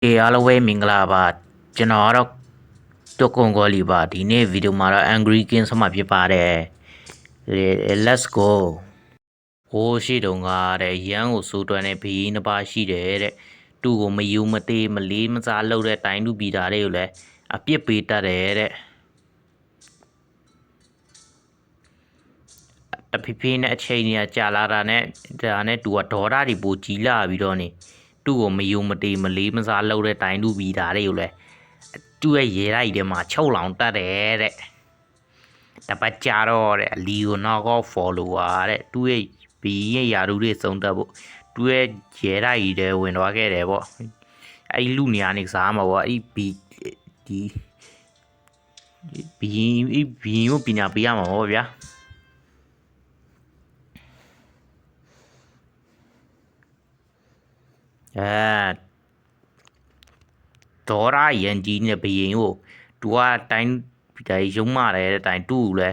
အားလုံးပဲမင်္ဂလာပါကျွန်တော်ကတော့တုတ်ကွန်ကိုလီပါဒီနေ့ဗီဒီယိုမှာတော့ Angry King ဆက်မှာဖြစ်ပါတယ် Let's go ဟိုးရှိတုန်းကတဲ့ရန်ကိုစိုးတွန်းတဲ့ဘေးနှစ်ပါးရှိတယ်တဲ့သူ့ကိုမယူမသေးမလေးမစားလုပ်တဲ့တိုင်းသူပြည်သားတွေကိုလည်းအပြစ်ပေးတတ်တယ်တဲ့တဖိဖိနဲ့အချိန်ကြီးကြာလာတာနဲ့ဒါနဲ့သူကဒေါသတွေပိုကြီးလာပြီးတော့နေသူ့ကိုမယူမသေးမလေးမစားလုပ်တဲ့တိုင်းသူပြည်သားတွေကိုလည်းသူ့ရဲ့ရေလိုက်ထဲမှာချုပ်လောင်တတ်တယ်တဲ့တပတ်ကြာတော့တဲ့အလီကိုနောက်ကော follower တဲ့သူ့ရဲ့ဘီရဲ့ယာရုတွေစုံတက်ဖို့သူ့ရဲ့ရေလိုက်တွေဝင်သွားခဲ့တယ်ပေါ့အဲ့လူနေရာနေစားမှာပေါ့အဲ့ဘီဒီဘီကိုပညာပေးရမှာပေါ့ဗျာဒေါ်ရာရန်ကြီးနဲ့ဘယင်ကိုသူကတိုင်းရုံးမာတယ်တဲ့တိုင်းတူလဲ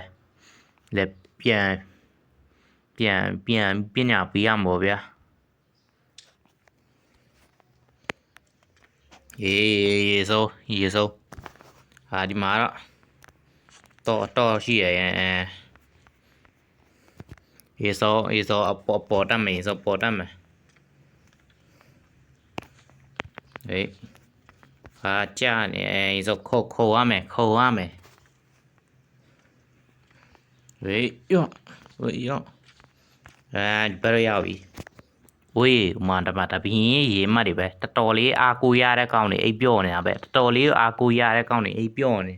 ပြန်ပညာပေးရမှာဗျာရေစိုးဒီမှာတော့ရှိရရေစိုးအပေါ်တတ်မယ်ရေစိုးပေါ်တတ်မယ်ကြာနေရေစိုးခိုးရမယ်ရောဘယ်ရောက်ပြီဝေးမန္တမတာဘင်းရေမှတ်တွေပဲတော်တော်လေးအားကိုရတဲ့ကောင်းနေအိပ်ပြော့နေတာပဲတော်တော်လေးအားကိုရတဲ့ကောင်းနေအိပ်ပြော့နေ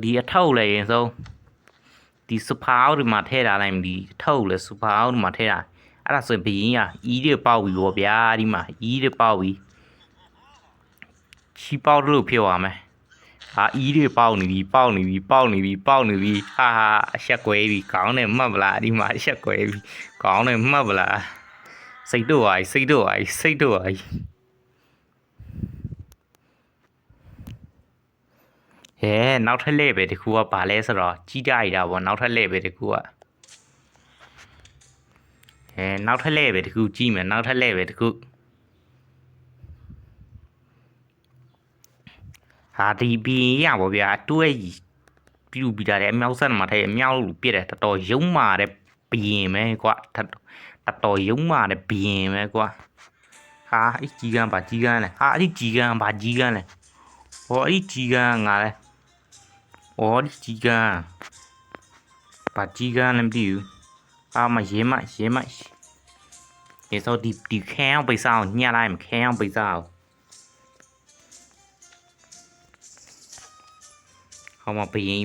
ဒီအထောက်လေရင်ဆုံးဒီစပါးတွေမှာထည့်ထားလိုက်ဒီထောက်လေစပါးတွေမှာထည့်တာအဲ့ဒါဆိုရင်ဘင်းကဤတွေပေါက်ပြီပေါ့ဗျာဒီမှာဤတွေပေါက်ပြီချီပေါက်လို့ဖြစ်သွားမယ်ဤတွေပေါက်နေပြီဟာအဆက်ကွဲပြီကောင်းတယ်မှတ်ပလားဒီမှာအဆက်ကွဲပြီကောင်းတယ်မှတ်ပလားစိတ်တော့ပါနောက်ထပ်လဲပဲတခုကဘာလဲဆိုတော့ကြီးကြရတာပေါ့နောက်ထပ်လဲပဲတခုကနောက်ထပ်လဲပဲတခုကြည့်မယ်နောက်ထပ်လဲပဲတခုဒီဘီရပါဗျာတွဲပြူပြီးတာတဲ့အမြောက်ဆက်မှာထဲအမြောက်ပြည့်တယ်တော်တော်ရုံးမာတဲ့ဘရင်ပဲကွာတော်တော်ရုံးမာတဲ့ဘရင်ပဲကွာအဲ့ကြီးကန်းပါကြီးကန်းလဲအဲ့ကြီးကန်းပါကြီးကန်းလဲအဲ့ကြီးကန်းငါလဲဒီကြီးကန်းပါကြီးကန်းလည်းမသိဘူးမရဲမရေစောဒီခဲအောင်ပိတ်စားအောင်ညှလိုက်မခဲအောင်ပိတ်စားအောင်ဟောမှာဘရင်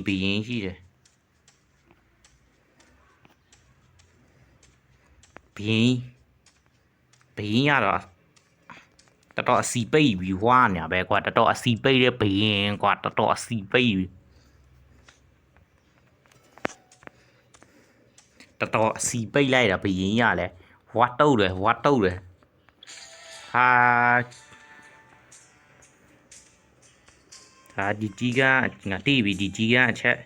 ရှိတယ်ဘရင်ရတော့တော်တော်အစီပိတ်ပြီးဝါနေပဲကွာတော်တော်အစီပိတ်တဲ့ဘရင်ကွာတော်တော်အစီပိတ်ပြီးတော်တော်အစီပိတ်လိုက်တာဘရင်ရလဲဝါတုတ်တယ်ဒီကြီးကငါတိပြီဒီကြီးကအချက်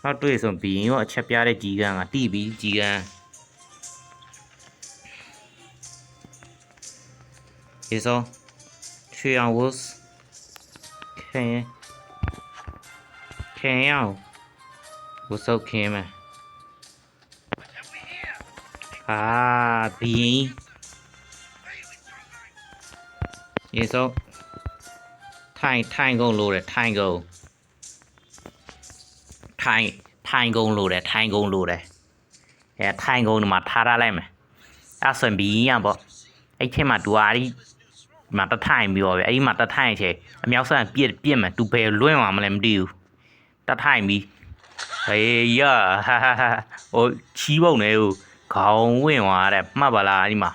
နောက်တွေ့ဆိုဘရင်ရောအချက်ပြတဲ့ကြီးကငါတိပြီကြီးကရေစောရွှေအောင်ဝတ်ခင်ရအောင်ဝတ်စုပ်ခင်းမယ်ဘရင်ရေစောထိုင်ကုန်လို့တယ်ထိုင်ကုန်လို့တယ်ထိုင်ကုန်ဒီမှာထားလိုက်မယ်အဲ့ဆိုရင်ဘီရပေါ့အဲ့ချိန်မှာတူအားဒီမှာတထိုင်ပြီးတော့ဗျအဲ့ဒီမှာတထိုင်ချေအမြောက်ဆန်ပြစ်မယ်သူဘယ်လွင့်သွားမလဲမသိဘူးတထိုင်ပြီးချီးပုံနဲ့ခေါင်းဝင်သွားတယ်မှတ်ပါလားဒီမှာ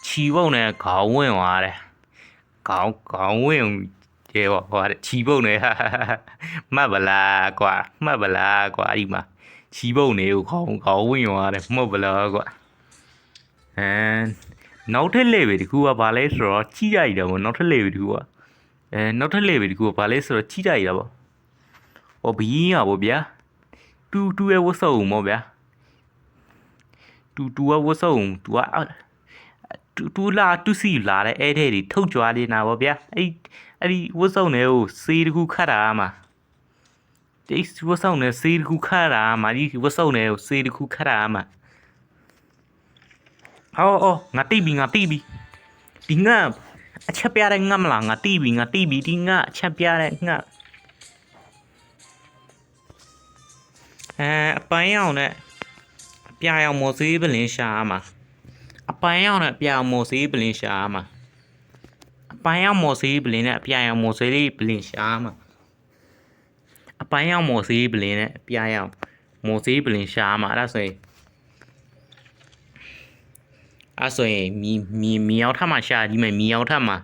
ချီးပုံနဲ့ခေါင်းဝင်သွားတယ်ခေါင်းဝင်ချီပုံနေမှတ်ပလားကွာဒီမှာချီပုံနေကိုခေါင်းဝင်သွားတယ်မှတ်ပလားကွာနောက်ထပ်လေပဲတကူကဘာလဲဆိုတော့ကြီးကြရတာပေါ့နောက်ထပ်လေပဲတကူကဘာလဲဆိုတော့ကြီးကြရတာပေါ့ဘီးရပေါ့ဗျာတူရဲ့ဝတ်စုံပေါ့ဗျာတူကဝတ်စုံတူက တူစီလာတဲ့အဲ့တဲ့တွေထုတ်ကြွားနေတာဗောဗျာအဲ့ဒီဝတ်စုံတွေကိုစေးတခုခတ်တာမှာဒီဝတ်စုံနဲ့စေးတခုခတ်တာမှာဒီဝတ်စုံတွေကိုစေးတခုခတ်တာမှာဟောငါတိပြီဒီငါအချက်ပြတဲ့ငါမလားငါတိပြီဒီငါအချက်ပြတဲ့ငါအပိုင်းအောင်နဲ့ပြာအောင်မော်စေးပလင်းရှာမှာအပိုင်းအောင်နဲ့ပြာအောင်မော်စေးပလင်းရှာမှာအပိုင်းအောင်မော်စေးပလင်းနဲ့ပြာအောင်မော်စေးလေးပလင်းရှာမှာအပိုင်းအောင်မော်စေးပလင်းနဲ့ပြာအောင်မော်စေးပလင်းရှာမှာအဲ့ဒါဆိုရင်မြေအောင်ထပ်မှာရှာဒီမဲ့မြေအောင်ထပ်မှာ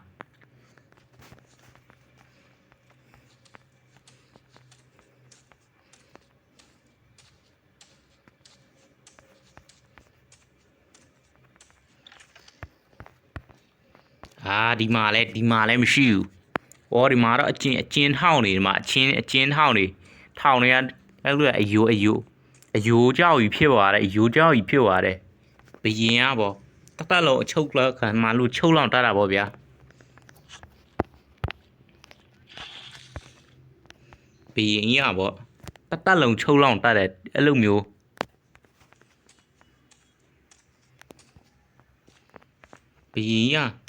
ဒီမှာလည်းမရှိဘူး။အော်ဒီမှာတော့အကျင်းထောင်းနေဒီမှာအကျင်းထောင်းနေထောင်းနေရအဲ့လိုအယိုးကြောက်ကြီးဖြစ်သွားတယ်ဘယင်ကပေါ့တက်လုံးအချုပ်လောက်ခံမှလို့ချုပ်လောက်တတ်တာပေါ့ဗျာဘယင်ကြီးကပေါ့တက်လုံးချုပ်လောက်တတ်တယ်အဲ့လိုမျိုးဘယင်ကြီးက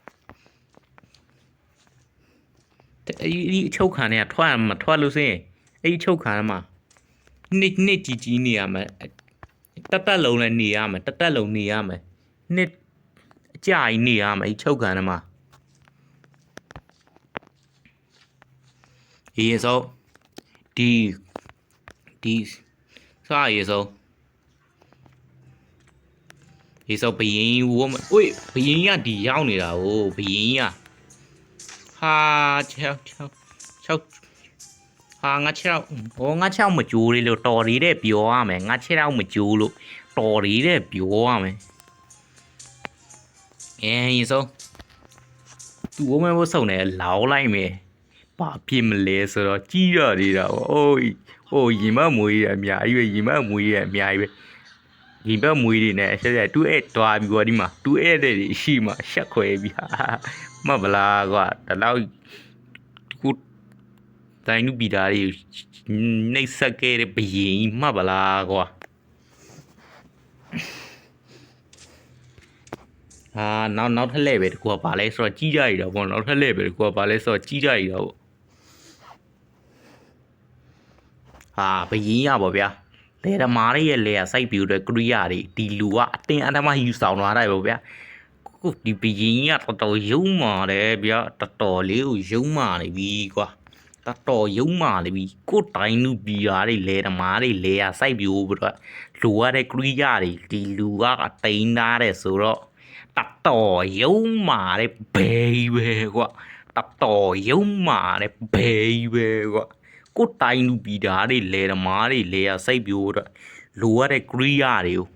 အဲ့ဒီအချုပ်ခံเนี่ยထွက်လို့စရင်အဲ့ဒီချုပ်ခံမှာနှစ်ကြီးနေရမယ်တက်လုံးလည်းနေရမယ်တက်လုံးနေရမယ်နှစ်အကြကြီးနေရမယ်အဲ့ချုပ်ခံမှာရေစောဒီစားရေစောဘယင်ဝမဘယင်ကဒီရောက်နေတာ哦ဘယင်ကဟာငါ6မကြိုးလေးလို့တော်ရီတဲ့ပြောရမယ်ငါ6မကြိုးလို့တော်ရီတဲ့ပြောရမယ်ရေစောသူ့ဝမဲဝဆုံနေလောင်းလိုက်မယ်ဘာဖြစ်မလဲဆိုတော့ကြီးရသေးတာပေါ့အိုးရင်မမွေးရအများကြီးပဲရင်မမွေးရအများကြီးပဲရင်မမွေးတွေနဲ့ဆက်တူအဲ့တွားပြီးတော့ဒီမှာတူအဲ့တဲ့ရှိမှရှက်ခွဲပြီးမဗလားကွာဒါတော့ခုတိုင်းလူပြည်သားတွေနှိပ်စက်ခဲ့တဲ့ဘယင်မှဗလားကွာနောက်ထက်လဲပဲတကူကပါလဲဆိုတော့ကြီးကြရတာပေါ့နောက်ထက်လဲပဲတကူကပါလဲဆိုတော့ကြီးကြရတာပေါ့ဘယင်ရပါဗျာလေဓမားရဲ့လေစိုက်ပြူတဲ့ကရိယာတွေဒီလူကအတင်းအဓမ္မယူဆောင်သွားတယ်ပေါ့ဗျာခုဒီဘယင်ကတော်တော်ယုံမာတယ်ဗျာတော်တော်လေးကိုယုံမာနေပြီကွာတော်တော်ယုံမာနေပြီကိုတိုင်းလူပြည်သားတွေလေဓမားတွေလေစိုက်ပြူပြီးတော့လူရတဲ့ကရိယာတွေဒီလူကအတိန်သားတယ်ဆိုတော့တော်တော်ယုံမာတဲ့ဘေးပဲကွာတော်တော်ယုံမာတဲ့ဘေးပဲကွာကိုတိုင်းလူပြည်သားတွေလေဓမားတွေလေစိုက်ပြူတော့လိုရတဲ့ကရိယာတွေကို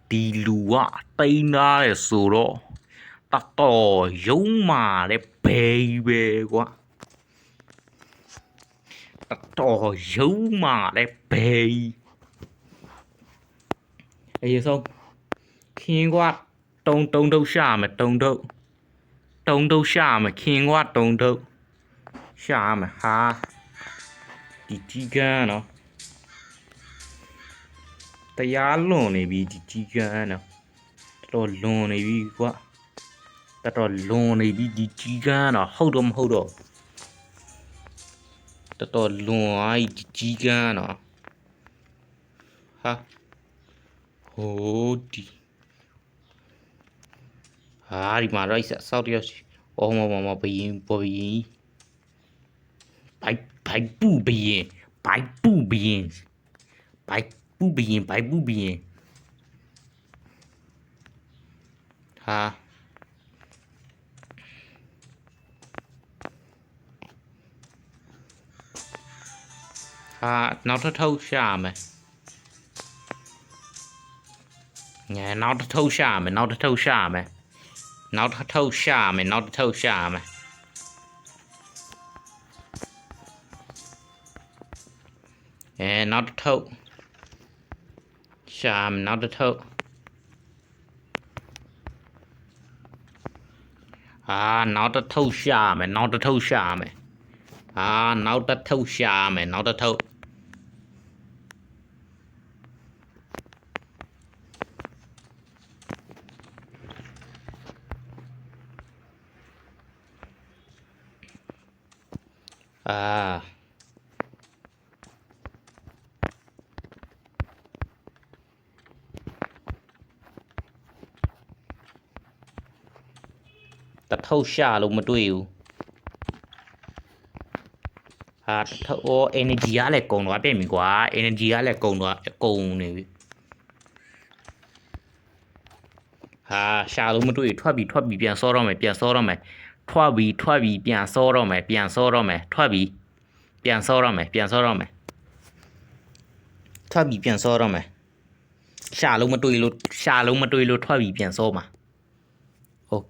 ဒီလူကအတိန်သားတယ်ဆိုတော့တော်တော်ယုံမာတဲ့ဘေးပဲကွာတော်ယုံမာတဲ့ဘေးအေးဆုံးခင်းကွာတုံထုတ်ရှာမယ်တုံထုတ်ရှာမယ်ခင်းကွာတုံထုတ်ရှာမယ်ဟာဒီကြီးကန်းနော်တရားလွန်နေပြီဒီကြီးကန်းနော်တော်လွန်နေပြီကွာတော်လွန်နေပြီဒီကြီးကန်းနော်ဟုတ်တော့မဟုတ်တော့တော်လွန်သွားဒီကြီးကန်းနော်ဟာဟိုဒီဒီမှာတော့စောက်တယောက်မဘယင်ဘိုင်ပူဘယင်ဟာငါနောက်ထပ်ထုတ်ရှာမယ်နောက်ထပ်ထုတ်ရှာမယ်နောက်ထပ်ထုတ်ရှာမယ်နောက်ထပ်ထုတ်ရှာမယ်နောက်ထပ်ထုတ်ရှာမယ်နောက်ထပ်ထုတ်ရှာမယ်နောက်ထပ်ထုတ် နောက်တစ်ထုပ်ရှာမယ်နောက်တစ်ထုပ်ရှာမယ်နောက်တစ်ထုပ်ရှာမယ်နောက်တစ်ထုပ်တစ်ထုပ်ရှာလို့မတွေ့ဘူးenergy ကလည်းကုန်သွားပြင်ပြီကွာ energy ကလည်းကုန်နေပြီရှာလို့မတွေ့ထွက်ပြီပြန်စောတော့မယ်ထွက်ပြီပြန်စောတော့မယ်ထွက်ပြီပြန်စောတော့မယ်ထွက်ပြီပြန်စောတော့မယ်ရှာလို့မတွေ့လို့ထွက်ပြီပြန်စောမှာဟုတ်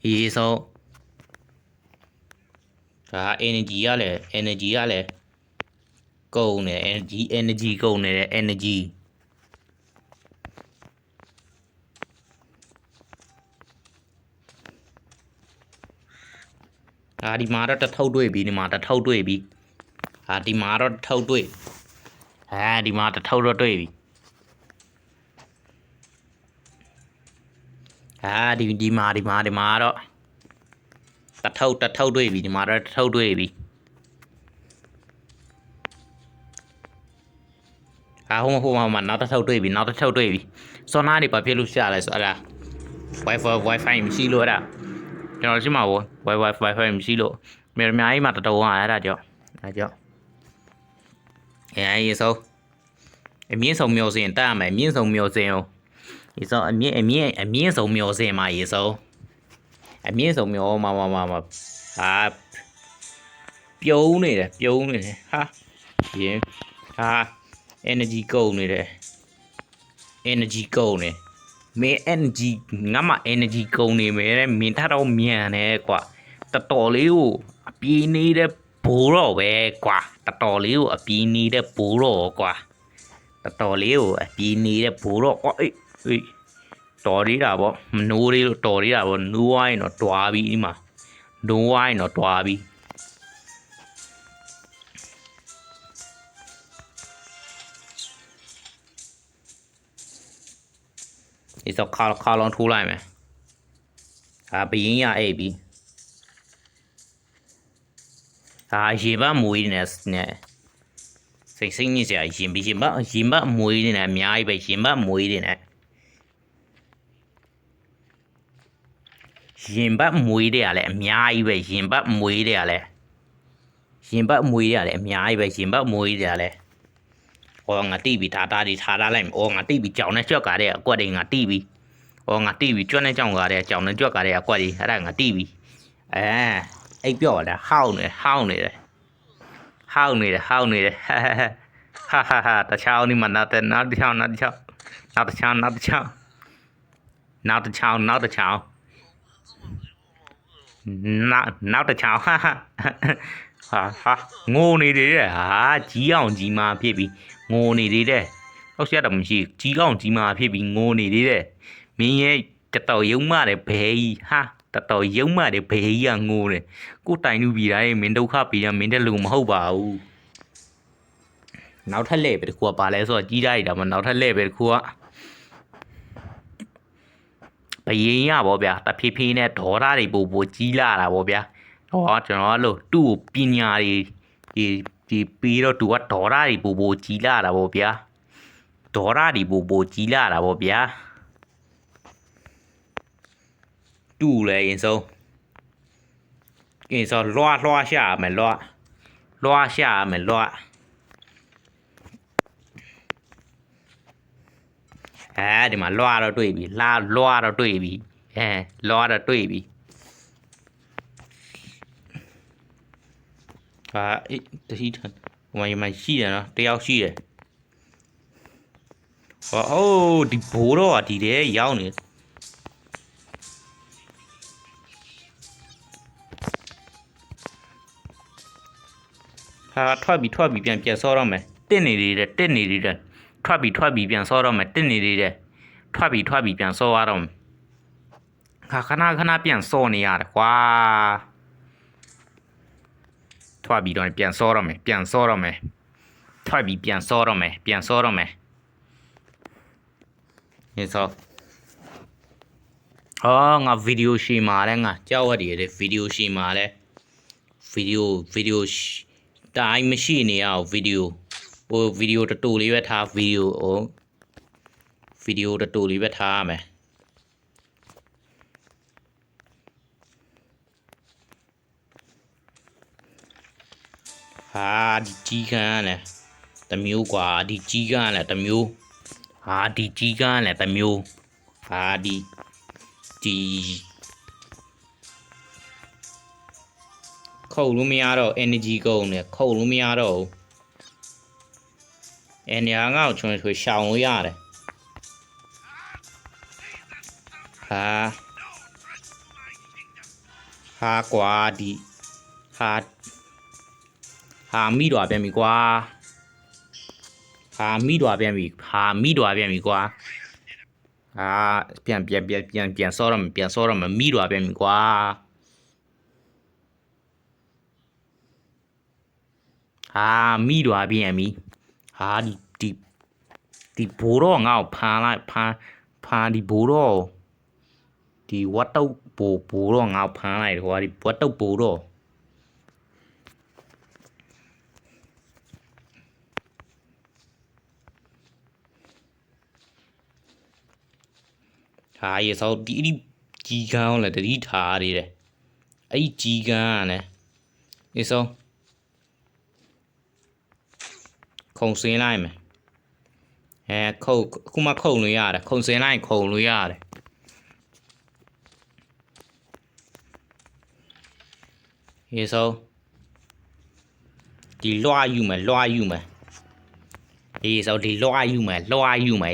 ရေးစောenergy ကလည်းကုန်နေ energy ကုန်နေတယ် energy ဒီမှာတော့တစ်ထုပ်တွေ့ပြီဒီမှာတစ်ထုပ်တွေ့ပြီဒီမှာတော့တစ်ထုပ်တွေ့ဒီမှာတစ်ထုပ်တော့တွေ့ပြီဒီမှာတော့တစ်ထုပ်တွေ့ပြီဒီမှာတော့တစ်ထုပ်တွေ့ပြီဟိုမှာနောက်တစ်ထုပ်တွေ့ပြီစောနာနေဘာဖြစ်လို့ရှာလဲဆိုအဲ့ဒါ wifi မရှိလို့အဲ့ဒါကျွန်တော်ရှိမှာပေါ့ wifi မရှိလို့မြေအများကြီးမှာတတော်အဲ့ဒါကြောင့်ရေစောအမြင့်ဆုံးမျိုးစင်တက်ရမယ်အမြင့်ဆုံးမျိုးစင်ကိုရေစောအမြင့်ဆုံးမျိုးစင်မှာရေစောအမြင့်ဆုံးမျိုးမှာပြုံးနေတယ်ရင်energy ကုန်နေတယ် energy ကုန်နေမင်း energy ငါမှ energy ကုန်နေမယ်တဲ့မင်းထားတော့မြန်တယ်ကွာတော်တော်လေးကိုအပြေးနေတဲ့ဘိုးတော့ပဲကွာတော်တော်လေးကိုအပြေးနေတဲ့ဘိုးတော့ကွာတော်လေးကိုအပြေးနေတဲ့ဘိုးတော့ကွာအေးတော်သေးတာပေါ့မနိုးသေးလို့တော်သေးတာပေါ့နိုးဝိုင်းတော့တွားပြီဒီမှာနိုးဝိုင်းတော့တွားပြီဒီတော့ခါလုံးထိုးလိုက်မယ်ဘယင်းရအိပ်ပြီရေဘမွေးနေစိတ်ညစ်စရာရင်ဘမွေးနေတယ်အများကြီးပဲရင်ဘမွေးနေတယ်ရင်ဘမွေးတယ်လည်းအများကြီးပဲရင်ဘမွေးတယ်လည်းအများကြီးပဲရင်ဘမွေးတယ်လည်းငါတိပြီထားလိုက်မယ်ငါတိပြီကြောင်နဲ့ကြွက်ကားတဲ့အကွက်တွေငါတိပြီငါတိပြီကြွက်နဲ့ကြောင်ကားတဲ့ကြောင်နဲ့ကြွက်ကားတဲ့အကွက်တွေအဲ့ဒါငါတိပြီအိပ်ပြော့တယ်ဟောင်းနေတယ်တခြားนี่มันနောက်တစ်ချောင်းနောက်တစ်ချောင်းငိုနေတယ်ကြီးအောင်ကြီးမာဖြစ်ပြီးငိုနေသေးတယ်ဟုတ်ရှာတော့မရှိကြီးအောင်ကြီးမာဖြစ်ပြီးငိုနေသေးတယ်မင်းရဲ့တော်ရုံမတယ်ဘဲကြီးတော်ရုံမတယ်ဘဲကြီးကငိုတယ်ကိုတိုင်လူပြည်တိုင်းမင်းဒုက္ခပြည်တိုင်းမင်းတဲ့လူမဟုတ်ပါဘူးနောက်ထပ်လဲပဲတခုကပါလဲဆိုတော့ကြီးတာမှနောက်ထပ်လဲပဲတခုကဘယင်းရပါဗျာတဖြည်းဖြည်းနဲ့ဒေါ်ရတွေပိုကြီးလာတာပေါ့ဗျာကျွန်တော်လို့သူ့ပညာတွေဒီပြီးတော့သူကဒေါ်ရတွေပိုကြီးလာတာပေါ့ဗျာဒေါ်ရတွေပိုကြီးလာတာပေါ့ဗျာတူလေရင်ဆုံးလွှားရှာမယ်လွှားဒီမှာလွှားတော့တွေ့ပြီလွှားတော့တွေ့ပြီတတိထန်ဟိုမှာရှိတယ်နော်တယောက်ရှိတယ်ဒီဘိုးတော့ဒီထဲရောက်နေထွက်ပြီပြန်စောတော့မယ်တက်နေသေးတယ် ထွက်ပြီးပြန်စောတော့မယ်တစ်နေသေးတယ်ထွက်ပြီးပြန်စောရတော့မယ်ခဏပြန်စောနေရတယ်ကွာထွက်ပြီးတော့ပြန်စောတော့မယ်ထွက်ပြီးပြန်စောတော့မယ်နေစောငါဗီဒီယိုရှိမှာလဲငါကြောက်ရတယ်ဗီဒီယိုရှိမှာလဲဗီဒီယိုတိုင်းမရှိနေရအောင်ဗီဒီယိုဗီဒီယိုတူလေးပဲထားဗီဒီယိုတူလေးပဲထားရမယ်ဟာဒီကြီးကန်းလဲတမျိုးကွာဒီကြီးကန်းလဲတမျိုးဟာဒီကြီးကန်းလဲတမျိုးဟာဒီခုတ်လို့မရတော့ energy ကုန်တယ်ခုတ်လို့မရတော့ဘူးenergy ငါ့ကိုချွန်ရှောင်လို့ရတယ်ဟာကွာဒီဟာမိတော့ပြန်ပြီကွာမိတော့ပြန်ပြီကွာပြန်စောတော့မယ်မိတော့ပြန်ပြီကွာမိတော့ပြန်ပြီဒီဘိုးတော့ငါ့ကိုဖမ်းဒီဘိုးတော့ဒီဝတ်တုပ်ဘိုးတော့ငါ့ကိုဖမ်းလိုက်ကွာဒီဝတ်တုပ်ဘိုးတော့ရေစောဒီကြီးကန်းလဲတတိထားရတယ်အဲ့ဒီကြီးကန်းကလည်းရေစောခုံစင်းလိုက်မယ်ခုမှခုံလို့ရတယ်ခုံစင်းလိုက်ခုံလို့ရတယ်ရေစောဒီလွှားယူမယ်ရေစောဒီလွှားယူမယ်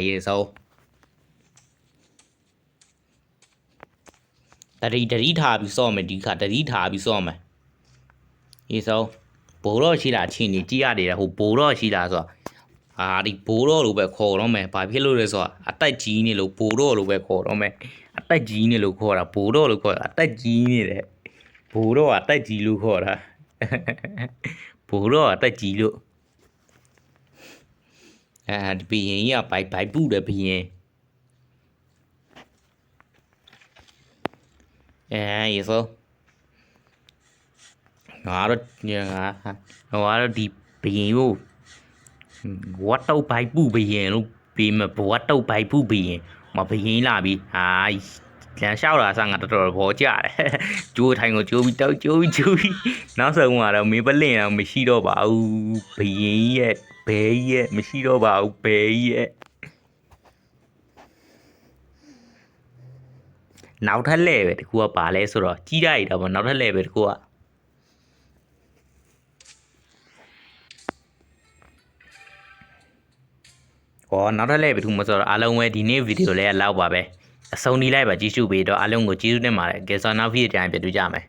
ရေစောတတိထားပြီးစောမယ်ဒီခါတတိထားပြီးစောမယ်ရေစောဘိုးတော့ရှိတာချင်းနေကြည့်ရတယ်ဟိုဘိုးတော့ရှိတာဆိုဒီဘိုးတော့လို့ပဲခေါ်တော့မယ်ဘာဖြစ်လို့လဲဆိုတော့အတက်ကြီးနေလို့ဘိုးတော့လို့ပဲခေါ်တော့မယ်အတက်ကြီးနေလို့ခေါ်တာဘိုးတော့လို့ခေါ်တာအတက်ကြီးနေတယ်ဘိုးတော့အတက်ကြီးလို့ခေါ်တာဘိုးတော့အတက်ကြီးလို့ဒီဘရင်ကြီးကဘိုက်ပူတယ်ဘရင်ရေစောငါတော့ဒီဘရင်ကိုဝတ်တော့ဘိုက်ပူဘရင်လို့ပြီးမဘဝတ်တော့ဘိုက်ပူဘရင်မဘရင်လာပြီလမ်းလျှောက်တာငါတော်တော်ဘောကြတယ်ကျိုးထိုင်ကိုကျိုးပြီးတောက်ကျိုးပြီးနောက်ဆုံးကတော့မင်းပလင်တော့မရှိတော့ပါဘူးဘရင်ရဲ့ဘဲရဲ့မရှိတော့ပါဘူးဘဲရဲ့နောက်ထပ်လဲပဲတကူကပါလဲဆိုတော့ကြီးရည်တော့ဗောနောက်ထပ်လဲပဲတကူကနောက်ထပ်လဲပဲတကူမဆိုတော့အားလုံးပဲဒီနေ့ဗီဒီယိုလေးကလောက်ပါပဲအဆုံးထိလိုက်ပါကြည့်ရှုပေးတော့အားလုံးကိုကျေးဇူးတင်ပါတယ်ကဲဆိုနောက်ဗီဒီယိုတိုင်းပြန်တွေ့ကြမယ်